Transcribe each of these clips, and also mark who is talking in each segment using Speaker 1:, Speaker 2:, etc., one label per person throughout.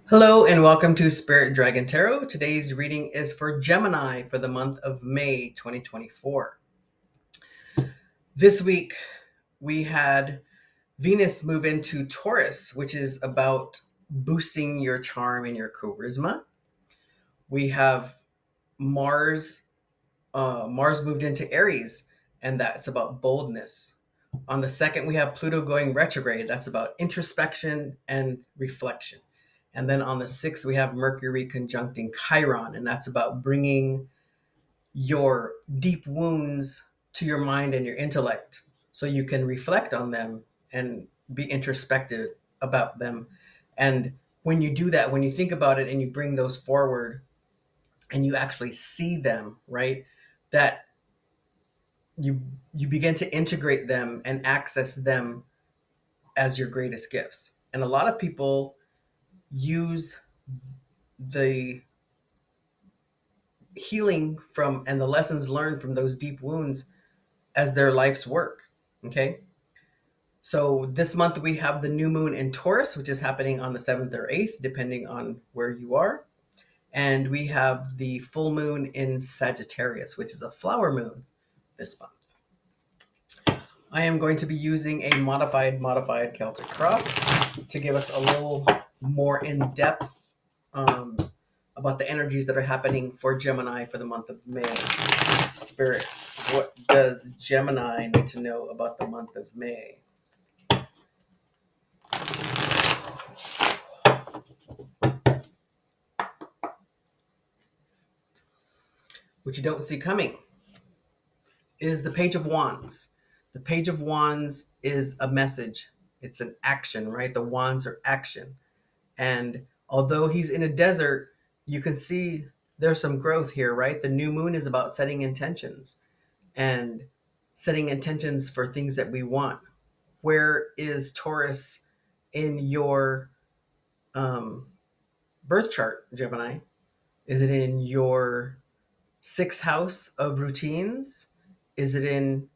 Speaker 1: Hello and welcome to Spirit Dragon Tarot. Today's reading is for Gemini for the month of May 2024. This week we had Venus move into Taurus, which is about boosting your charm and your charisma. We have Mars Mars moved into Aries, and that's about boldness. On the second, we have Pluto going retrograde. That's about introspection and reflection. And then on the sixth, we have Mercury conjuncting Chiron, and that's about bringing your deep wounds to your mind and your intellect so you can reflect on them and be introspective about them. And when you do that, when you think about it and you bring those forward and you actually see them, right? That you you begin to integrate them and access them as your greatest gifts. And a lot of people use the healing from and the lessons learned from those deep wounds as their life's work. Okay. So this month we have the new moon in Taurus, which is happening on the 7th or 8th, depending on where you are. And we have the full moon in Sagittarius, which is a flower moon this month. I am going to be using a modified Celtic cross to give us a little more in depth um, about the energies that are happening for Gemini for the month of May. Spirit, what does Gemini need to know about the month of May? What you don't see coming is the Page of Wands. The Page of Wands is a message. It's an action, right? The wands are action. And although he's in a desert, you can see there's some growth here, right? The new moon is about setting intentions and setting intentions for things that we want. Where is Taurus in your um, birth chart, Gemini? Is it in your sixth house of routines? Is it in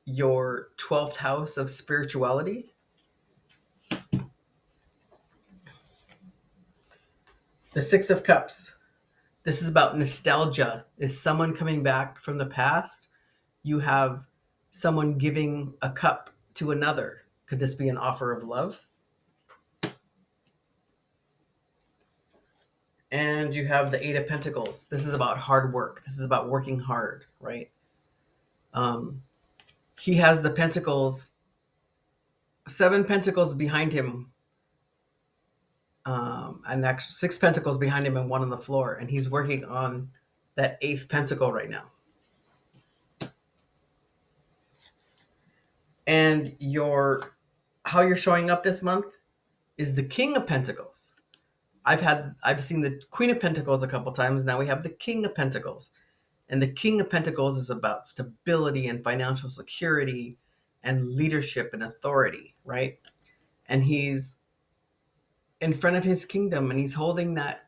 Speaker 1: your 12th house of spirituality? The Six of Cups. This is about nostalgia. Is someone coming back from the past? You have someone giving a cup to another. Could this be an offer of love? And you have the Eight of Pentacles. This is about hard work. This is about working hard, right? Um, he has the pentacles, seven pentacles behind him, and actually six pentacles behind him and one on the floor. And he's working on that eighth pentacle right now. And how you're showing up this month is the King of Pentacles. I've seen the Queen of Pentacles a couple times. Now we have the King of Pentacles. And the King of Pentacles is about stability and financial security and leadership and authority, right? And he's in front of his kingdom and he's holding that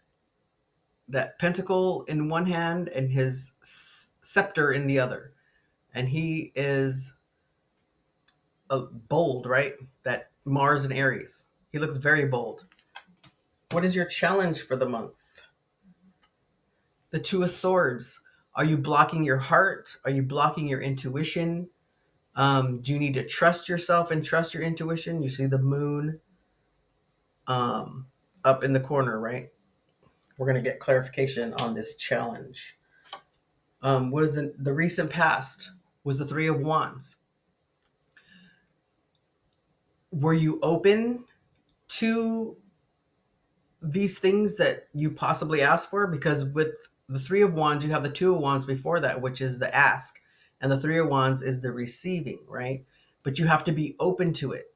Speaker 1: pentacle in one hand and his scepter in the other. And he is bold, right? That Mars and Aries. He looks very bold. What is your challenge for the month? The Two of Swords. Are you blocking your heart? Are you blocking your intuition? Do you need to trust yourself and trust your intuition? You see the moon um, up in the corner, right? We're going to get clarification on this challenge. What is the recent past? Was the Three of Wands. Were you open to these things that you possibly asked for? Because with the Three of Wands, you have the Two of Wands before that, which is the ask. And the Three of Wands is the receiving, right? But you have to be open to it.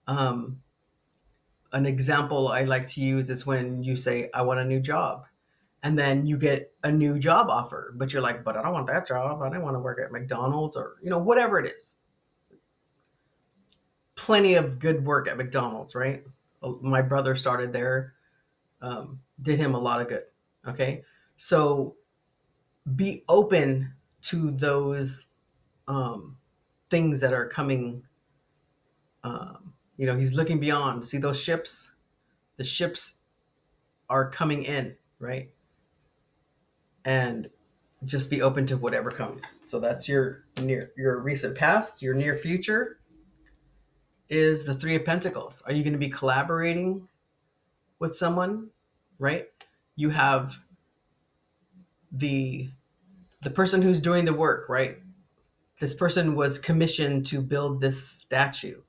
Speaker 1: Um, an example I like to use is when you say, I want a new job. And then you get a new job offer, but you're like, but I don't want that job. I don't want to work at McDonald's or, whatever it is. Plenty of good work at McDonald's, right? My brother started there, did him a lot of good. Okay. So be open to those things that are coming. He's looking beyond. See those ships? The ships are coming in, right? And just be open to whatever comes. So that's your recent past. Your near future is the Three of Pentacles. Are you going to be collaborating with someone, right? You have the person who's doing the work, right? This person was commissioned to build this statue.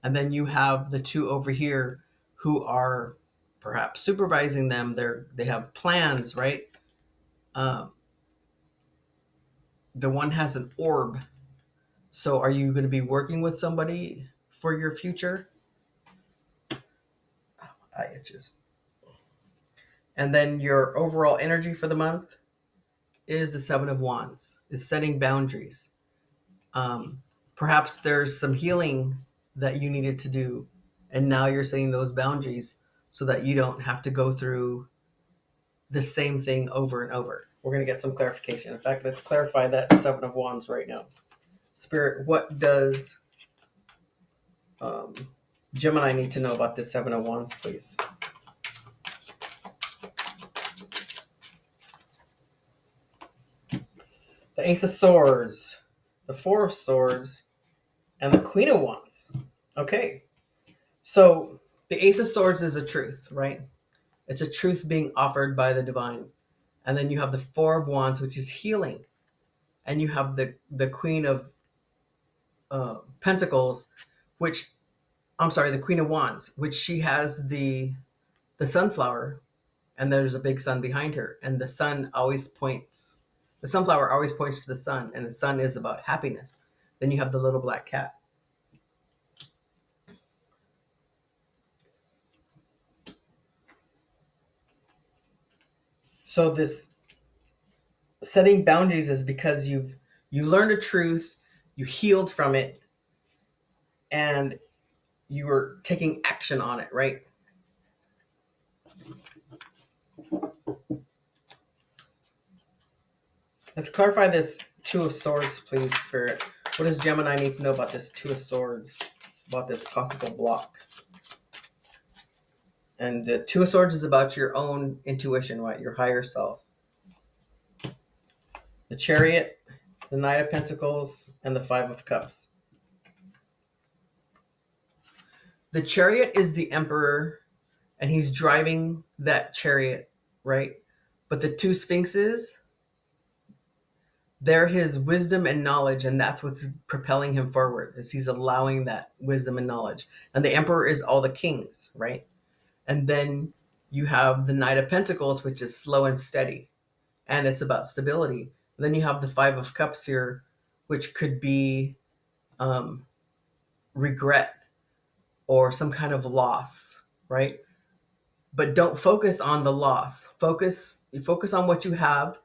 Speaker 1: And then you have the two over here who are perhaps supervising them. They have plans, right? Um, the one has an orb. So are you going to be working with somebody for your future? I itches. And then your overall energy for the month is the Seven of Wands, is setting boundaries. Um, Perhaps there's some healing that you needed to do, and now you're setting those boundaries so that you don't have to go through the same thing over and over. We're going to get some clarification. In fact, let's clarify that Seven of Wands right now. Spirit, what does um, Gemini need to know about this Seven of Wands, please? The Ace of Swords, the Four of Swords, and the Queen of Wands. Okay. So the Ace of Swords is a truth, right? It's a truth being offered by the divine. And then you have the Four of Wands, which is healing. And you have the Queen of Pentacles, which, I'm sorry, the Queen of Wands, which she has the sunflower, and there's a big sun behind her. And the sunflower always points to the sun, and the sun is about happiness. Then you have the little black cat. So this setting boundaries is because you learned a truth, you healed from it, and you were taking action on it, right? Let's clarify this Two of Swords, please, Spirit. What does Gemini need to know about this Two of Swords, about this possible block? And the Two of Swords is about your own intuition, right? Your higher self. The Chariot, the Knight of Pentacles, and the Five of Cups. The Chariot is the Emperor, and he's driving that chariot, right? But the two Sphinxes, they're his wisdom and knowledge, and that's what's propelling him forward, is he's allowing that wisdom and knowledge. And the Emperor is all the kings, right? And then you have the Knight of Pentacles, which is slow and steady, and it's about stability. And then you have the Five of Cups here, which could be regret or some kind of loss, right? But don't focus on the loss. Focus on what you have.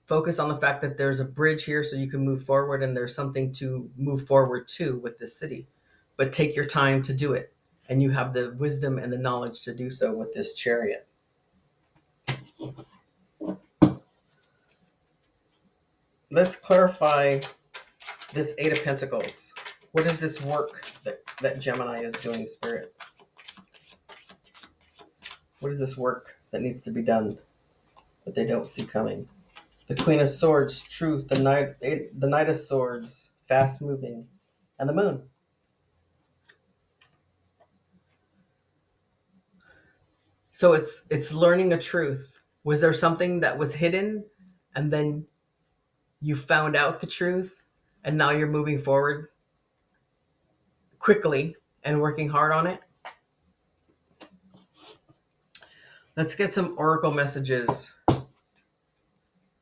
Speaker 1: Focus on the fact that there's a bridge here so you can move forward, and there's something to move forward to with this city. But take your time to do it, and you have the wisdom and the knowledge to do so with this Chariot. Let's clarify this Eight of Pentacles. What is this work that Gemini is doing, Spirit? What is this work that needs to be done that they don't see coming? The Queen of Swords, truth, the Knight of Swords, fast moving, and the Moon. So it's learning a truth. Was there something that was hidden, and then you found out the truth, and now you're moving forward quickly and working hard on it? Let's get some oracle messages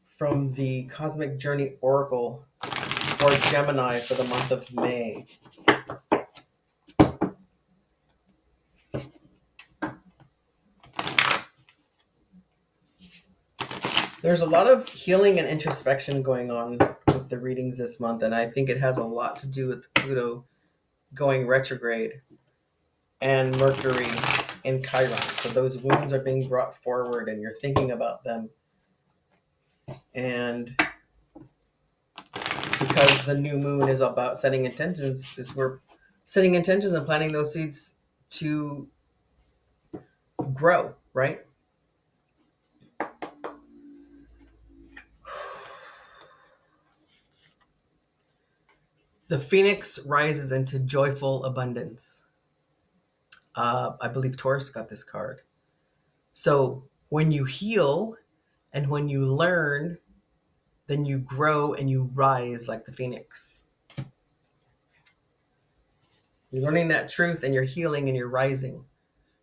Speaker 1: from the Cosmic Journey Oracle for Gemini for the month of May. There's a lot of healing and introspection going on with the readings this month, and I think it has a lot to do with Pluto going retrograde and Mercury in Chiron. So those wounds are being brought forward, and you're thinking about them. And because the new moon is about setting intentions, we're setting intentions and planting those seeds to grow, right? The phoenix rises into joyful abundance. I believe Taurus got this card. So when you heal and when you learn, then you grow and you rise like the phoenix. You're learning that truth and you're healing and you're rising.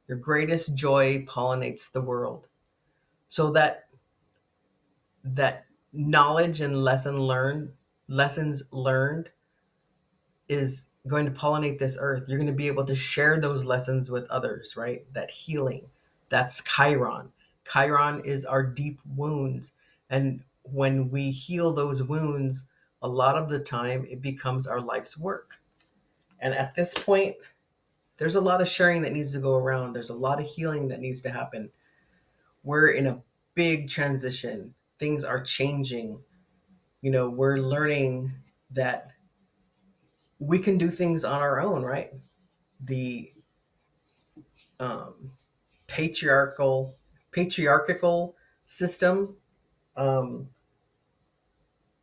Speaker 1: Your greatest joy pollinates the world. So that knowledge and lessons learned is going to pollinate this earth. You're going to be able to share those lessons with others, right? That healing. That's Chiron. Chiron is our deep wounds. And when we heal those wounds, a lot of the time it becomes our life's work. And at this point, there's a lot of sharing that needs to go around. There's a lot of healing that needs to happen. We're in a big transition. Things are changing. We're learning that we can do things on our own, right? The um, patriarchal system. Um,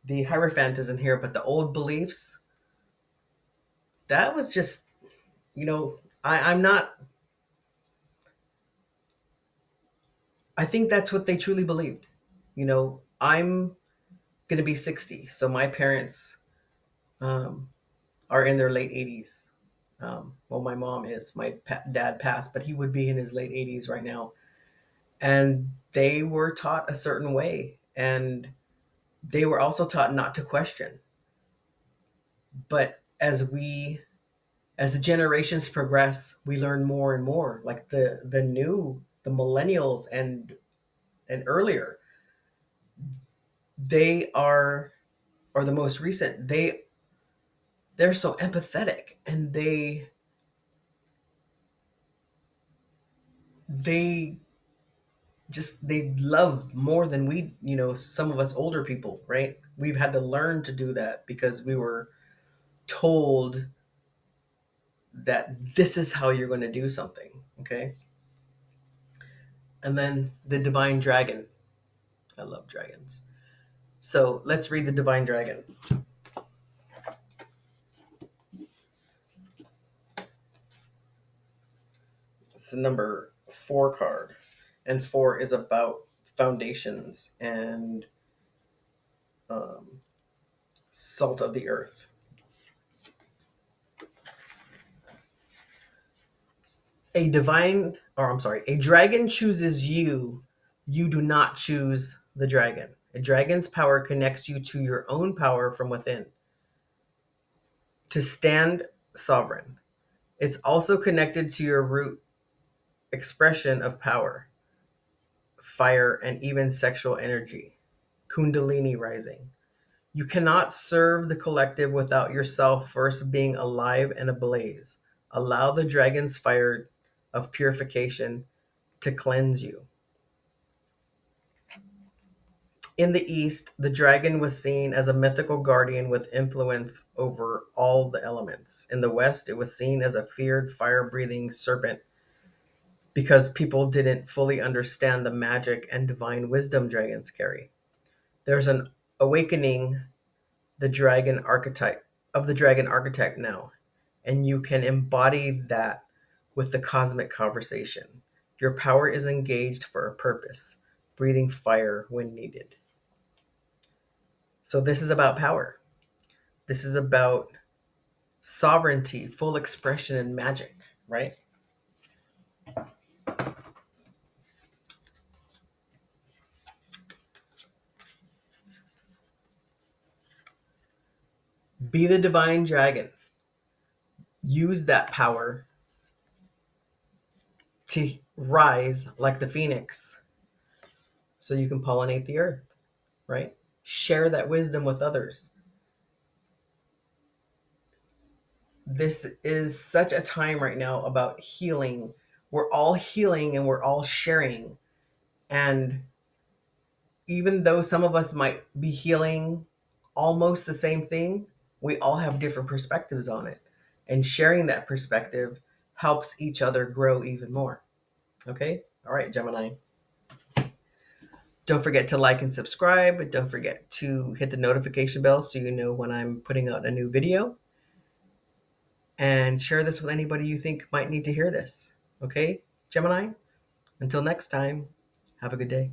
Speaker 1: the Hierophant isn't here, but the old beliefs. That was just, I'm not. I think that's what they truly believed. I'm gonna be 60, so my parents um, are in their late 80s. Well, my mom is. My dad passed, but he would be in his late 80s right now. And they were taught a certain way, and they were also taught not to question. But as the generations progress, we learn more and more. Like the millennials and earlier, they are or the most recent, they're so empathetic, and they they love more than we, some of us older people, right? We've had to learn to do that because we were told that this is how you're going to do something. Okay. And then the divine dragon. I love dragons. So let's read the divine dragon. It's the number 4 card, and 4 is about foundations and salt of the earth. A dragon chooses you. You do not choose the dragon. A dragon's power connects you to your own power from within to stand sovereign. It's also connected to your root expression of power, fire, and even sexual energy, Kundalini rising. You cannot serve the collective without yourself first being alive and ablaze. Allow the dragon's fire of purification to cleanse you. In the East, the dragon was seen as a mythical guardian with influence over all the elements. In the West, it was seen as a feared fire breathing serpent because people didn't fully understand the magic and divine wisdom dragons carry. There's an awakening the dragon archetype of the dragon archetype now, and you can embody that with the cosmic conversation. Your power is engaged for a purpose, breathing fire when needed. So this is about power. This is about sovereignty, full expression, and magic, right? Be the divine dragon. Use that power to rise like the phoenix so you can pollinate the earth, right? Share that wisdom with others. This is such a time right now about healing. We're all healing and we're all sharing. And even though some of us might be healing almost the same thing, we all have different perspectives on it. And sharing that perspective helps each other grow even more. Okay? All right, Gemini. Don't forget to like and subscribe. Don't forget to hit the notification bell so you know when I'm putting out a new video. and share this with anybody you think might need to hear this. Okay, Gemini? Until next time, have a good day.